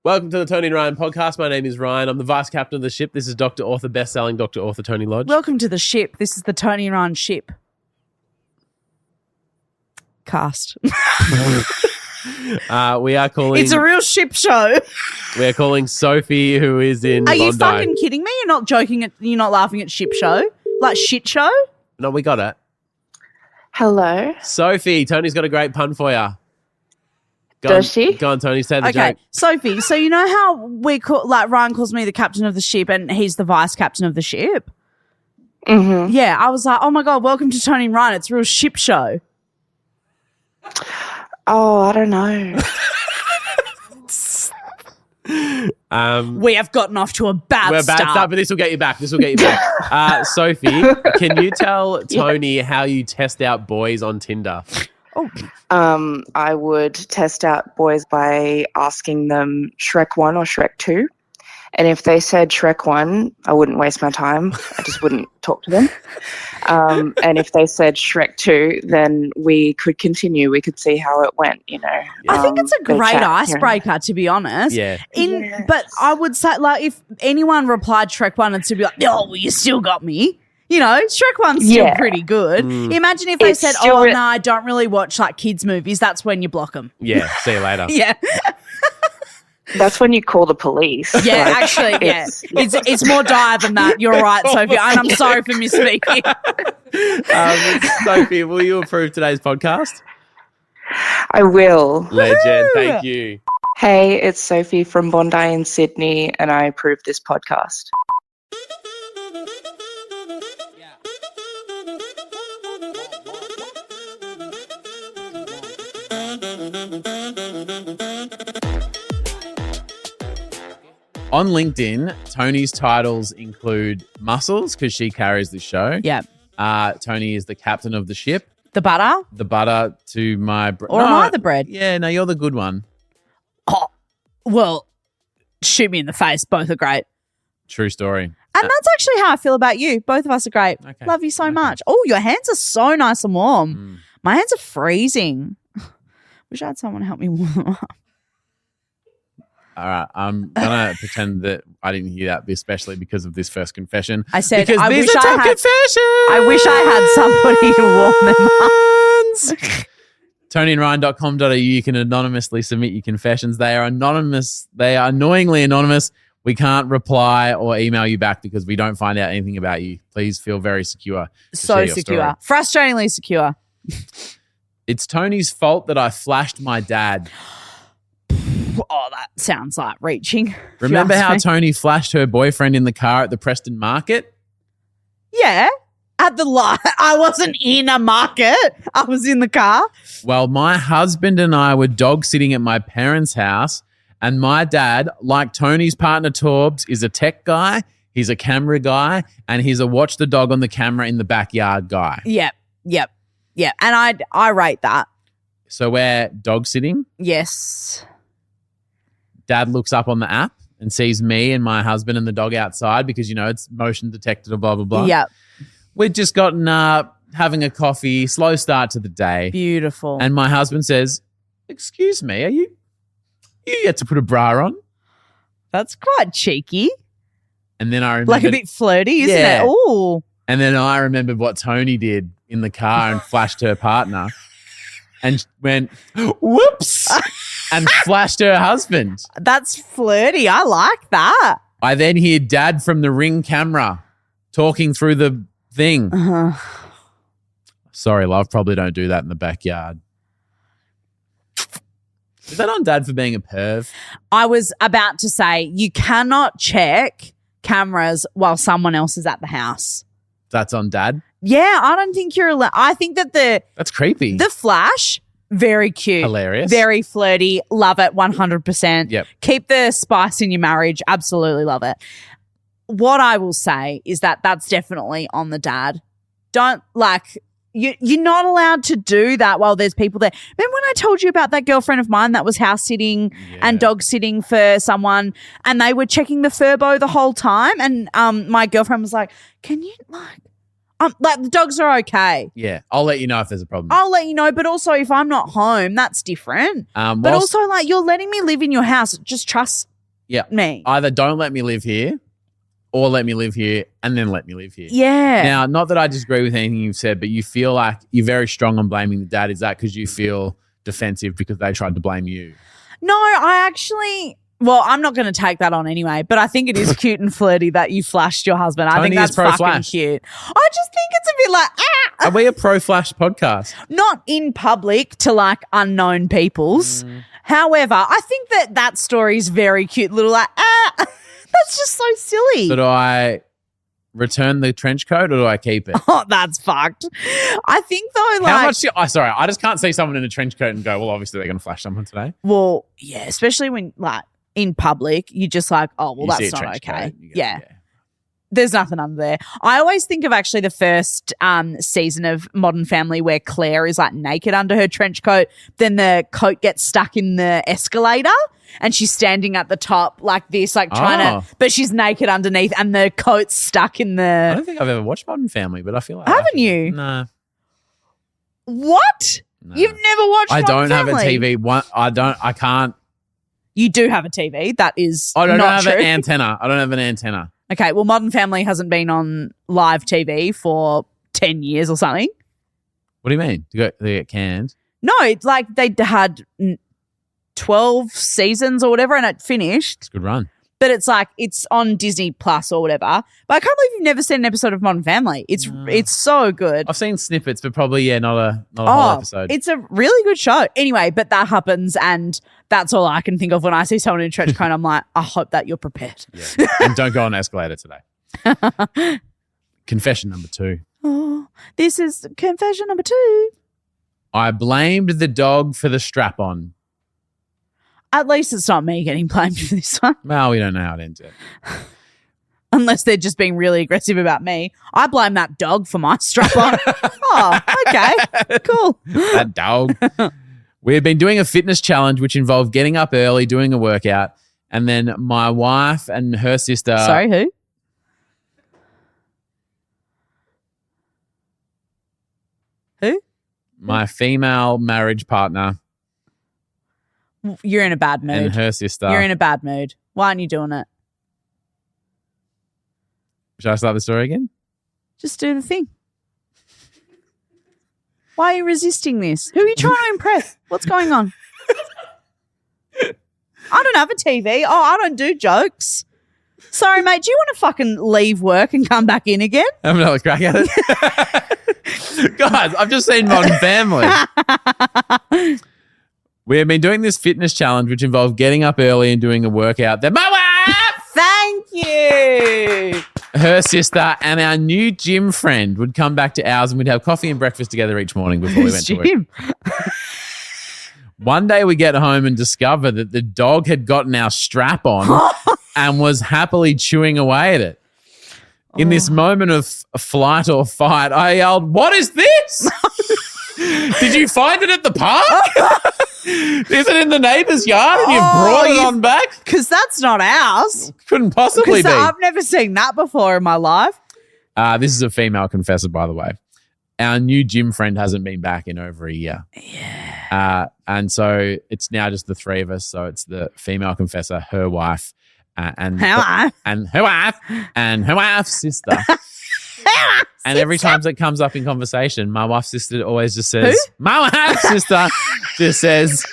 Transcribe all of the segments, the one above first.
Welcome to the Toni and Ryan podcast. My name is Ryan. I'm the vice captain of the ship. This is Dr. Author, best-selling Dr. Author Toni Lodge. Welcome to the ship. This is the Toni and Ryan ship. Cast. We are calling... It's a real ship show. We are calling Sophie, who is in Are you Bondi. fucking kidding me? You're not joking. You're not laughing at ship show? Like shit show? No, we got it. Hello. Sophie, Tony's got a great pun for you. Does she? Go on, Tony, say the Okay, joke. Sophie, so you know how we call, like Ryan calls me the captain of the ship and he's the vice captain of the ship? Mm-hmm. Yeah, I was like, oh my God, welcome to Toni and Ryan. It's a real ship show. Oh, I don't know. We have gotten off to a bad We're start. bad start, but this will get you back. Sophie, can you tell Tony how you test out boys on Tinder? I would test out boys by asking them Shrek 1 or Shrek 2. And if they said Shrek 1, I wouldn't waste my time. I just wouldn't talk to them. And if they said Shrek 2, then we could continue. We could see how it went, you know. I think it's a go great chat here and icebreaker, to be honest. Yeah. Yes. But I would say, like, if anyone replied Shrek 1, it'd be like, oh, well, you still got me. You know, Shrek 1's still Yeah. pretty good. Imagine if they It's said, still no, I don't really watch, like, kids' movies. That's when you block them. Yeah, see you later. Yeah. That's when you call the police. Yeah, Like, actually, yeah. It's more dire than that. You're right, Sophie. And I'm sorry for misspeaking. Sophie, will you approve today's podcast? I will. Legend, thank you. Hey, it's Sophie from Bondi in Sydney, and I approve this podcast. On LinkedIn, Tony's titles include muscles because she carries the show. Yeah. Tony is the captain of the ship. The butter? The butter to my Or am I the bread? Yeah, no, you're the good one. Oh, well, shoot me in the face. Both are great. True story. And that's actually how I feel about you. Both of us are great. Okay. Love you so much. Oh, your hands are so nice and warm. My hands are freezing. Wish I had someone help me warm them up. All right, I'm gonna pretend that I didn't hear that, especially because of this first confession. I said, because I these wish are I tough had- confessions. I wish I had somebody to warm them up. TonyandRyan.com.au. You can anonymously submit your confessions. They are anonymous. They are annoyingly anonymous. We can't reply or email you back because we don't find out anything about you. Please feel very secure. to So share your secure. story. Frustratingly secure. It's Tony's fault that I flashed my dad. Oh, that sounds like reaching. if you Remember ask how me. Tony flashed her boyfriend in the car at the Preston market? Yeah. At the light. I wasn't in a market. I was in the car. Well, my husband and I were dog sitting at my parents' house, and my dad, like Tony's partner Torbs, is a tech guy, he's a camera guy, and he's a watch the dog on the camera in the backyard guy. Yep. And I rate that. So we're dog sitting. Yes. Dad looks up on the app and sees me and my husband and the dog outside because, you know, it's motion detected or blah, blah, blah. Yep. We'd just gotten up, having a coffee, slow start to the day. Beautiful. And my husband says, "Excuse me, are you yet to put a bra on?" That's quite cheeky. And then I remembered, Like a bit flirty, isn't Yeah. it? Ooh. and then I remembered what Tony did in the car and flashed her partner and went, "Whoops," and flashed her husband. That's flirty. I like that. I then hear Dad from the Ring camera talking through the thing. Sorry, love, probably don't do that in the backyard. Is that on Dad for being a perv? I was about to say, you cannot check cameras while someone else is at the house. That's on Dad? Yeah, I don't think you're allowed. I think that That's creepy. the flash, very cute. Hilarious. Very flirty. Love it 100%. Yep. Keep the spice in your marriage. Absolutely love it. What I will say is that that's definitely on the dad. Don't you're not allowed to do that while there's people there. Remember when I told you about that girlfriend of mine that was house sitting and dog sitting for someone and they were checking the furbo the whole time? And my girlfriend was like, can you the dogs are okay. Yeah, I'll let you know if there's a problem. I'll let you know, but also if I'm not home, that's different. But Whilst- also, you're letting me live in your house. Just trust Yeah. me. Either don't let me live here or let me live here and then let me live here. Yeah. Now, not that I disagree with anything you've said, but you feel like you're very strong on blaming the dad. Is that because you feel defensive because they tried to blame you? No, I actually. Well, I'm not going to take that on anyway, but I think it is cute and flirty that you flashed your husband. I think Toni is that's fucking pro-flash. cute. I just think it's a bit like, Are we a pro-flash podcast? not in public to like unknown peoples. However, I think that story is very cute. Little like, that's just so silly. So do I return the trench coat or do I keep it? Oh, that's fucked. I think though, like, How much? Sorry, I just can't see someone in a trench coat and go, well, obviously they're going to flash someone today. well, yeah, especially when like in public, you just like, oh, well, You see that's a not trench okay. coat, you go, Yeah. There's nothing under there. I always think of actually the first season of Modern Family where Claire is like naked under her trench coat. Then the coat gets stuck in the escalator and she's standing at the top like this, like trying to, but she's naked underneath and the coat's stuck in I the. don't think I've ever watched Modern Family, but I feel like Haven't you? No. What? No. You've never watched I Modern don't have a Family? TV. I can't. You do have a TV. That is I don't not have true. an antenna. I don't have an antenna. Okay, well, Modern Family hasn't been on live TV for 10 years or something. What do you mean? They get canned? No, it's like they had 12 seasons or whatever and it finished. It's a good run. But it's like it's on Disney Plus or whatever. But I can't believe you've never seen an episode of Modern Family. It's so good. I've seen snippets, but probably not a whole episode. It's a really good show. Anyway, but that happens and that's all I can think of when I see someone in a trench coat. I'm like, I hope that you're prepared. Yeah. And don't go on an escalator today. Confession number 2. Oh, this is confession number 2. I blamed the dog for the strap-on. At least it's not me getting blamed for this one. Well, we don't know how it ends yet. Unless they're just being really aggressive about me. I blame that dog for my strap on. Oh, okay. Cool. That dog. We had been doing a fitness challenge which involved getting up early, doing a workout, and then my wife and her sister... Sorry, who? Who? My female marriage partner You're in a bad mood. and her sister... You're in a bad mood. Why aren't you doing it? Should I start the story again? Just do the thing. Why are you resisting this? Who are you trying to impress? What's going on? I don't have a TV. Oh, I don't do jokes. Sorry, mate. Do you want to fucking leave work and come back in again? Have another crack at it. Guys, I've just seen Modern Family. We have been doing this fitness challenge which involved getting up early and doing a workout. Then my wife, Thank you. her sister, and our new gym friend would come back to ours and we'd have coffee and breakfast together each morning before we went to work. Jim. One day we get home and discover that the dog had gotten our strap on and was happily chewing away at it. In this moment of flight or fight, I yelled, "What is this? Did you find it at the park? Is it in the neighbour's yard and you've brought it on back?" Because that's not ours. Couldn't possibly Because be. I've never seen that before in my life. This is a female confessor, by the way. Our new gym friend hasn't been back in over a year. Yeah. And so it's now just the 3 of us. So it's the female confessor, her wife, and Hello. and her wife, and her wife's sister. And every time it comes up in conversation, my wife's sister always just says, my wife's sister just says,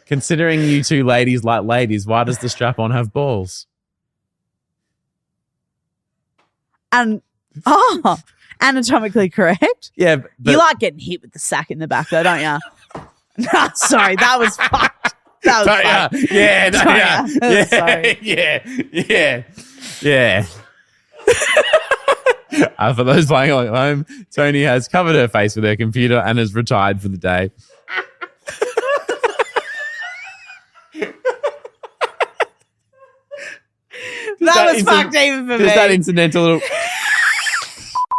considering you two ladies like ladies, why does the strap-on have balls? And anatomically correct. Yeah. But You like getting hit with the sack in the back though, don't you? No, sorry, that was fucked. That was fucked. Yeah, no, Sorry, yeah, yeah. Sorry. yeah. For those playing along at home, Toni has covered her face with her computer and has retired for the day. That was fucked even for me. Just that incidental little...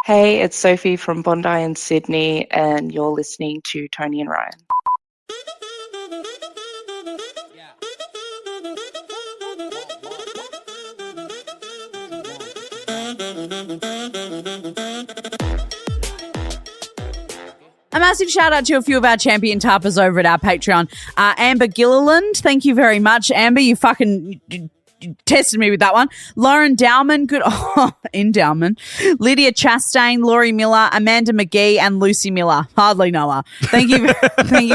Hey, it's Sophie from Bondi in Sydney, and you're listening to Toni and Ryan. A massive shout out to a few of our champion tappers over at our Patreon. Amber Gilliland, thank you very much. Amber, you fucking tested me with that one. Lauren Dowman, good endowment. Lydia Chastain, Laurie Miller, Amanda McGee, and Lucy Miller. Hardly know her. Thank you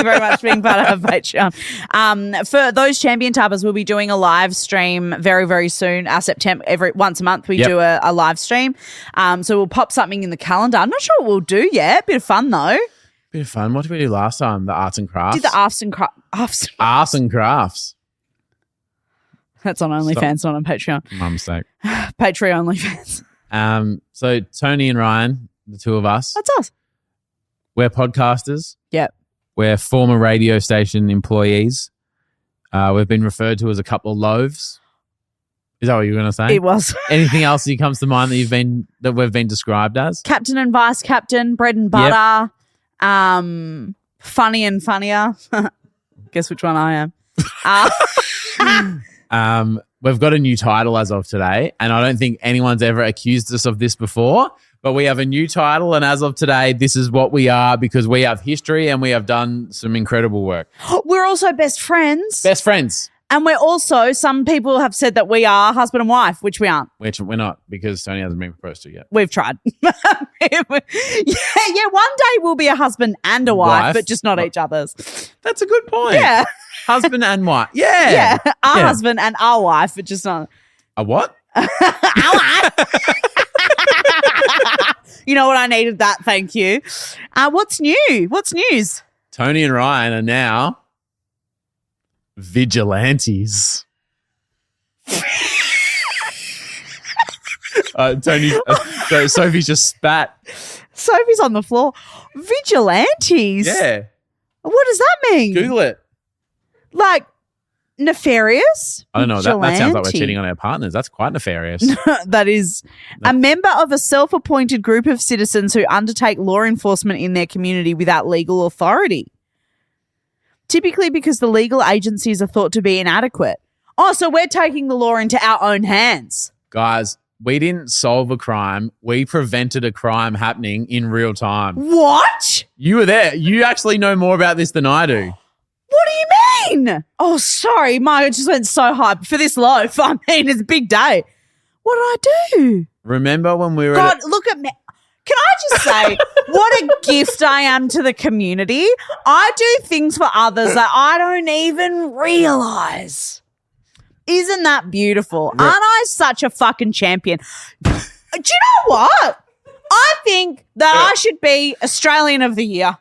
very much for being part of our Patreon. For those champion tappers, we'll be doing a live stream very, very soon. September, once a month we do a live stream. So we'll pop something in the calendar. I'm not sure what we'll do yet. Bit of fun though. Bit of fun. What did we do last time? The arts and crafts? Did the arts and crafts. Arts and crafts. That's on OnlyFans, not on Patreon. My mistake. Patreon OnlyFans. So Toni and Ryan, the two of us. That's us. We're podcasters. Yep. We're former radio station employees. We've been referred to as a couple of loaves. Is that what you were going to say? It was. Anything else that comes to mind that we've been described as? Captain and vice captain, bread and butter, funny and funnier. Guess which one I am. We've got a new title as of today, and I don't think anyone's ever accused us of this before, but we have a new title, and as of today, this is what we are because we have history and we have done some incredible work. We're also best friends. Best friends. And we're also, some people have said that we are husband and wife, which we aren't. Which we're not because Toni hasn't been proposed to yet. We've tried. yeah, one day we'll be a husband and a wife. But just not each other's. That's a good point. Yeah. Husband and wife. Yeah. Yeah. Our husband and our wife, but just not. A what? Our wife. You know what? I needed that. Thank you. What's new? What's news? Toni and Ryan are now vigilantes. Toni, Sophie just spat. Sophie's on the floor. Vigilantes? Yeah. What does that mean? Google it. Like nefarious? I don't know. That sounds like we're cheating on our partners. That's quite nefarious. That is a member of a self-appointed group of citizens who undertake law enforcement in their community without legal authority. Typically because the legal agencies are thought to be inadequate. Oh, so we're taking the law into our own hands. Guys, we didn't solve a crime. We prevented a crime happening in real time. What? You were there. You actually know more about this than I do. What do you mean? Oh, sorry. It just went so high. For this loaf, I mean, it's a big day. What did I do? Remember when we were God, look at me. Can I just say what a gift I am to the community? I do things for others that I don't even realize. Isn't that beautiful? Aren't I such a fucking champion? Do you know what? I think that I should be Australian of the Year.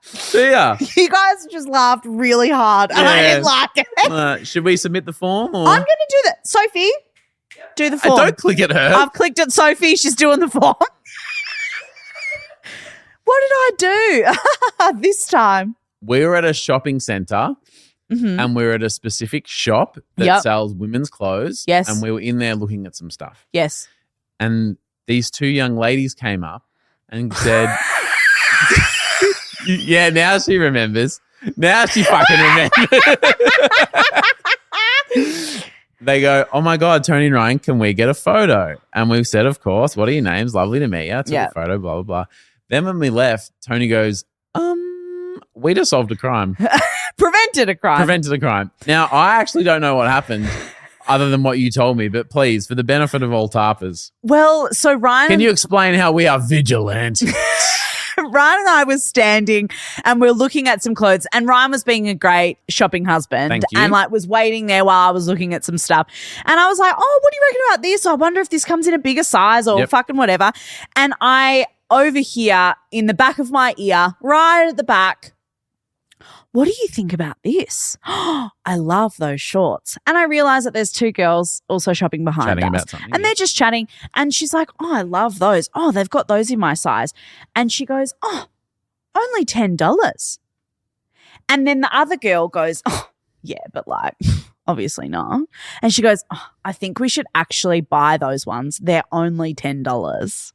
See ya. You guys just laughed really hard and I didn't like it. Should we submit the form? Or? I'm going to do that. Sophie, do the form. Don't click at her. I've clicked at Sophie. She's doing the form. What did I do this time? We were at a shopping centre and we were at a specific shop that sells women's clothes. Yes. And we were in there looking at some stuff. Yes. And these two young ladies came up and said, yeah, now she remembers. Now she fucking remembers. They go, oh my God, Toni and Ryan, can we get a photo? And we said, of course. What are your names? Lovely to meet you. Took a photo, blah, blah, blah. Then when we left, Toni goes, we just solved a crime. Prevented a crime. Now, I actually don't know what happened other than what you told me, but please, for the benefit of all tarpers. Well, so Ryan... Can you explain how we are vigilantes? Ryan and I was standing and we were looking at some clothes and Ryan was being a great shopping husband. Thank you. And was waiting there while I was looking at some stuff. And I was like, oh, what do you reckon about this? I wonder if this comes in a bigger size or fucking whatever. And I overhear in the back of my ear, right at the back, what do you think about this? I love those shorts. And I realize that there's two girls also shopping behind Chatting us. about something. And they're just chatting. And she's like, oh, I love those. Oh, they've got those in my size. And she goes, oh, only $10. And then the other girl goes, oh, yeah, but obviously not. And she goes, oh, I think we should actually buy those ones. They're only $10.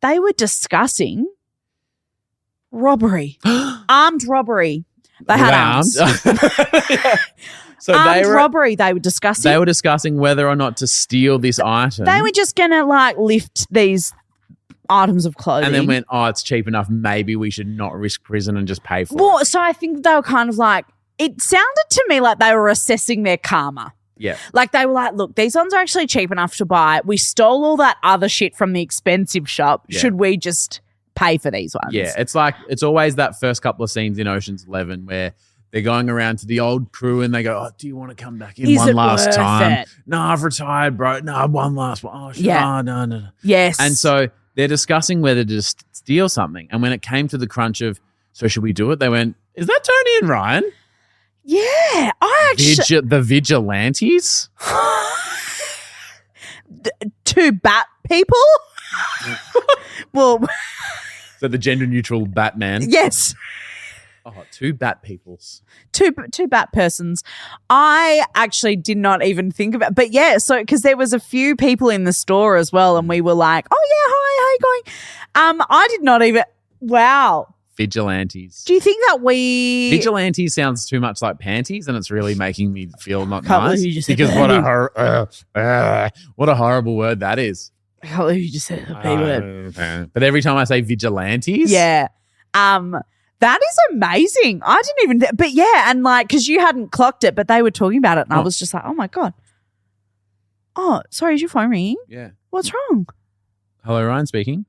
They were discussing robbery, armed robbery. They had arms. So armed robbery. They were discussing. They were discussing whether or not to steal this item. They were just gonna lift these items of clothing. And then went, oh, it's cheap enough. Maybe we should not risk prison and just pay for Well, it. so I think they were kind of like, it sounded to me like they were assessing their karma. Yeah. Like they were like, look, these ones are actually cheap enough to buy. We stole all that other shit from the expensive shop. Yeah. Should we just pay for these ones? Yeah. It's like, it's always that first couple of scenes in Ocean's 11 where they're going around to the old crew and they go, oh, do you want to come back in Is one it last worth time? it? No, I've retired, bro. No, one last one. Oh, shit. Yeah. Oh, no. Yes. And so they're discussing whether to just steal something. And when it came to the crunch of, so should we do it? They went, is that Toni and Ryan? yeah, I actually The Vigilantes? two bat people. Well, So the gender neutral Batman. yes. Oh, two Bat peoples. Two BatPersons. I actually did not even think about, but yeah, so because there was a few people in the store as well, and we were like, "Oh yeah, hi, how you going?" I did not even. Wow. Vigilantes. Do you think that we? Vigilante sounds too much like panties, and it's really making me feel not Can't nice. believe you just said Because what a horrible word that is. I can't believe you just said the P word. But every time I say vigilantes, Yeah. That is amazing. I didn't even. But yeah, and like because you hadn't clocked it, but they were talking about it, and I Oh. was just like, "Oh my god." Oh, sorry, is your phone ringing? yeah. What's wrong? Hello, Ryan speaking.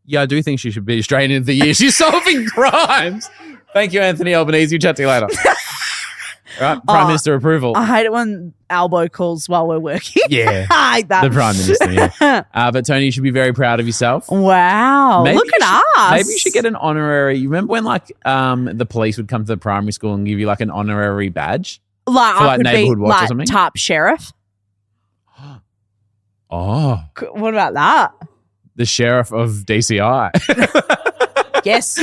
Yeah, I do think she should be straight into the year. She's solving crimes. Thank you, Anthony Albanese. Chat to you later. All right, Prime Minister approval. I hate it when elbow calls while we're working. Yeah. I hate that. The Prime Minister, yeah. But Toni, you should be very proud of yourself. Wow. Maybe Look you at us. Maybe you should get an honorary. You remember when like the police would come to the primary school and give you like an honorary badge? like for, I like, could be neighborhood watch or like something? type sheriff. Oh, What about that? the sheriff of DCI. Yes.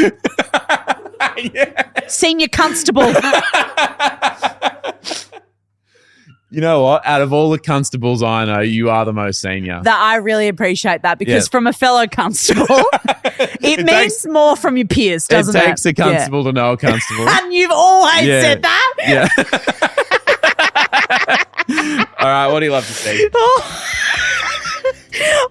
Yeah. Senior constable. You know what? Out of all the constables I know, you are the most senior. That I really appreciate that because Yeah. from a fellow constable, it means takes- more from your peers, doesn't it? It takes a constable to know a constable. Yeah. And you've always Yeah. said that. Yeah. All right, what do you love to see?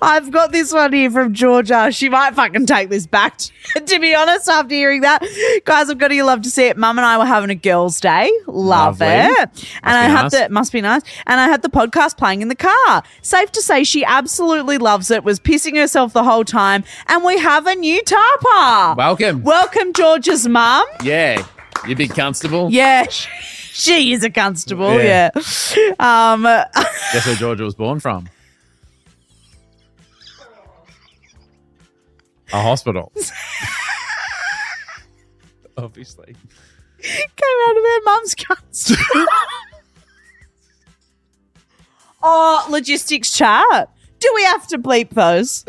I've got this one here from Georgia. She might fucking take this back, to be honest, after hearing that. Guys, I've got to love to see it. Mum and I were having a girls' day. Love Lovely. it. And Must be nice. And I had the podcast playing in the car. Safe to say she absolutely loves it, was pissing herself the whole time. And we have a new tarpa. Welcome. Welcome, Georgia's mum. Yeah. You big constable? Yeah, she is a constable. Yeah. Yeah. Guess where Georgia was born from? A hospital. Obviously. Came out of her mum's constable. Oh, logistics chart. Do we have to bleep those?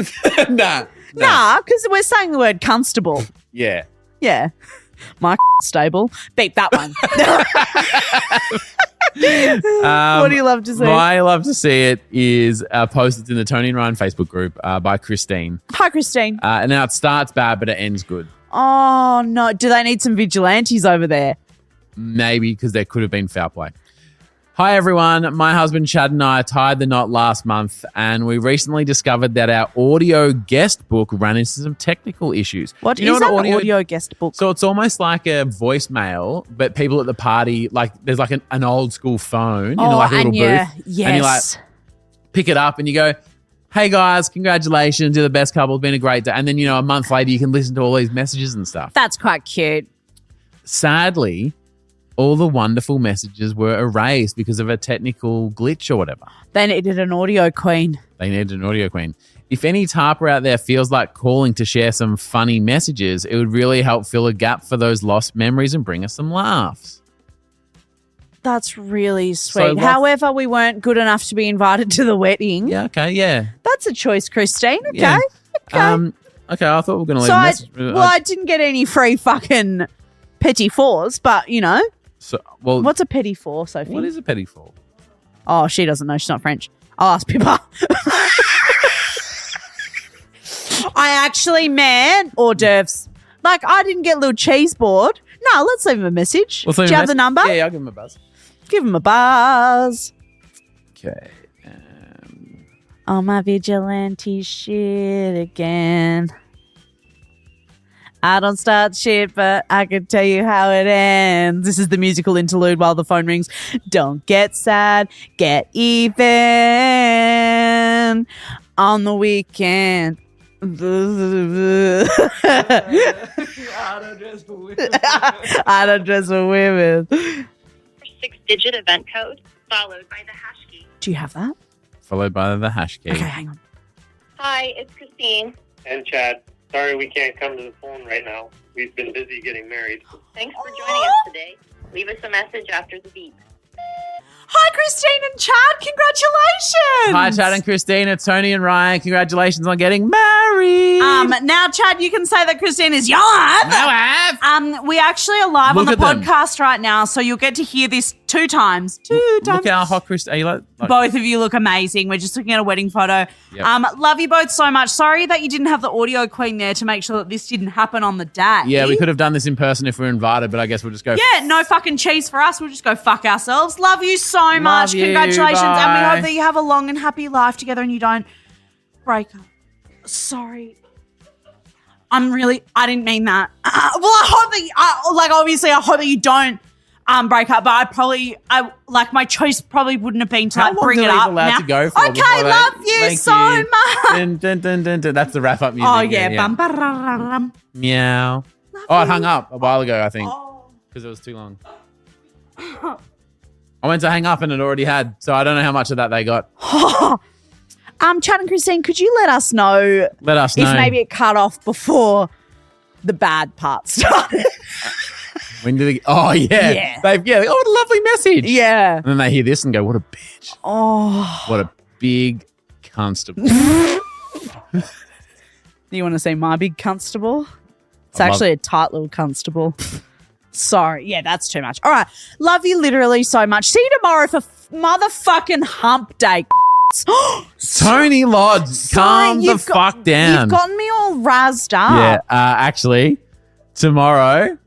Nah. Nah, because we're saying the word constable. Yeah. Yeah. My stable. Beep that one. What do you love to see? I love to see it is a post that's in the Toni and Ryan Facebook group by Christine. Hi, Christine. And now it starts bad, but it ends good. Oh, no. Do they need some vigilantes over there? Maybe because there could have been foul play. Hi, everyone. My husband Chad and I tied the knot last month, and we recently discovered that our audio guest book ran into some technical issues. What Do you know is what an audio guest book? So it's almost like a voicemail, but people at the party, like there's like an old school phone, like a little booth. Yes. And you like pick it up and you go, hey guys, congratulations, you're the best couple, it's been a great day. And then, a month later you can listen to all these messages and stuff. That's quite cute. Sadly, all the wonderful messages were erased because of a technical glitch or whatever. They needed an audio queen. They needed an audio queen. If any tarper out there feels like calling to share some funny messages, it would really help fill a gap for those lost memories and bring us some laughs. That's really sweet. So However, we weren't good enough to be invited to the wedding. Yeah, okay, yeah. That's a choice, Christine. Okay. Yeah. Okay. Okay, I thought we were going to leave So a message. I didn't get any free fucking petit fours, but what's a petit four, Sophie? What is a petit four? Oh, she doesn't know. She's not French. I'll ask Pippa. I actually meant hors d'oeuvres. Like, I didn't get a little cheese board. No, let's leave him a message. Do you have the number? Yeah, I'll give him a buzz. Give him a buzz. Okay. On my vigilante shit again. I don't start shit, but I can tell you how it ends. This is the musical interlude while the phone rings. Don't get sad, get even on the weekend. I don't dress for women. 6-digit event code followed by the hash key. Do you have that? Followed by the hash key. Okay, hang on. Hi, it's Christine. And Chad. Sorry we can't come to the phone right now. We've been busy getting married. Thanks for joining us today. Leave us a message after the beep. Hi, Christine and Chad. Congratulations. Hi, Chad and Christine. It's Toni and Ryan. Congratulations on getting married. Now, Chad, you can say that Christine is young. We actually are live Look on the at them. podcast right now, so you'll get to hear this two times. Look how hot Christine. Are you like Both of you look amazing. We're just looking at a wedding photo. Yep. Love you both so much. Sorry that you didn't have the audio queen there to make sure that this didn't happen on the day. Yeah, we could have done this in person if we were invited, but I guess we'll just go. Yeah, no fucking cheese for us. We'll just go fuck ourselves. Love you so much. Love you. Congratulations. And we Bye. hope that you have a long and happy life together and you don't break up. Sorry. I didn't mean that. I hope that, obviously, I hope that you don't break up, but my choice probably wouldn't have been to How long bring do it they up allowed now. to go for? Okay, before they- love you Thank so you. much. Dun, dun, dun, dun, dun. That's the wrap up music. Oh, yeah. Yeah. Bum-ba-ra-ra-rum. Meow. Oh, it hung up a while ago, I think, because it was too long. I went to hang up and it already had, so I don't know how much of that they got. Chad and Christine, could you let us know Let us know. if maybe it cut off before the bad part started? When did it? Oh yeah, Yeah. What a lovely message. Yeah. And then they hear this and go, "What a bitch! Oh. What a big constable." You want to say my big constable? It's I love- actually a tight little constable. Sorry. Yeah, that's too much. All right. Love you literally so much. See you tomorrow for motherfucking hump day. Tony Lodge, calm the fuck down. You've gotten me all razzed up. Yeah, actually, tomorrow.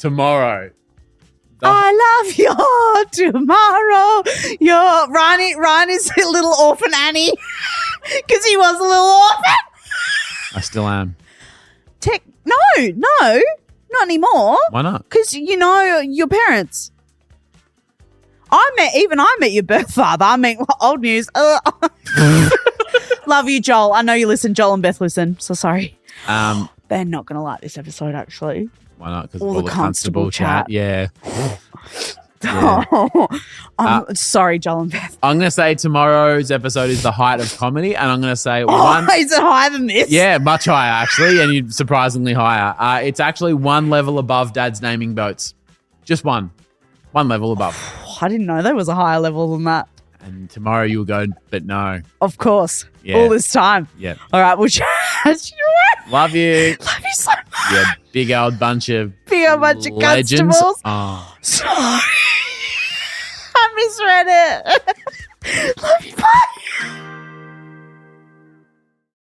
I love you tomorrow. Ryan is a little orphan Annie because he was a little orphan. I still am. No, not anymore. Why not? Because you know your parents. I met your birth father. I mean, old news. Love you, Joel. I know you listen. Joel and Beth listen. So sorry. They're not going to like this episode, actually. Why not? Because All all the the constable chat. Yeah. I'm sorry, Joel and Beth. I'm going to say tomorrow's episode is the height of comedy, and I'm going to say Is it higher than this? Yeah, much higher actually, and you're surprisingly higher. It's actually one level above Dad's naming boats. Just one level above. I didn't know there was a higher level than that. And tomorrow you'll go, but no. Of course. Yeah. All this time. Yeah. All right, we'll chat. Love you. Love you so much. Yeah, big old bunch of Big old bunch of legends. constables. Oh. Sorry. I misread it. Love you.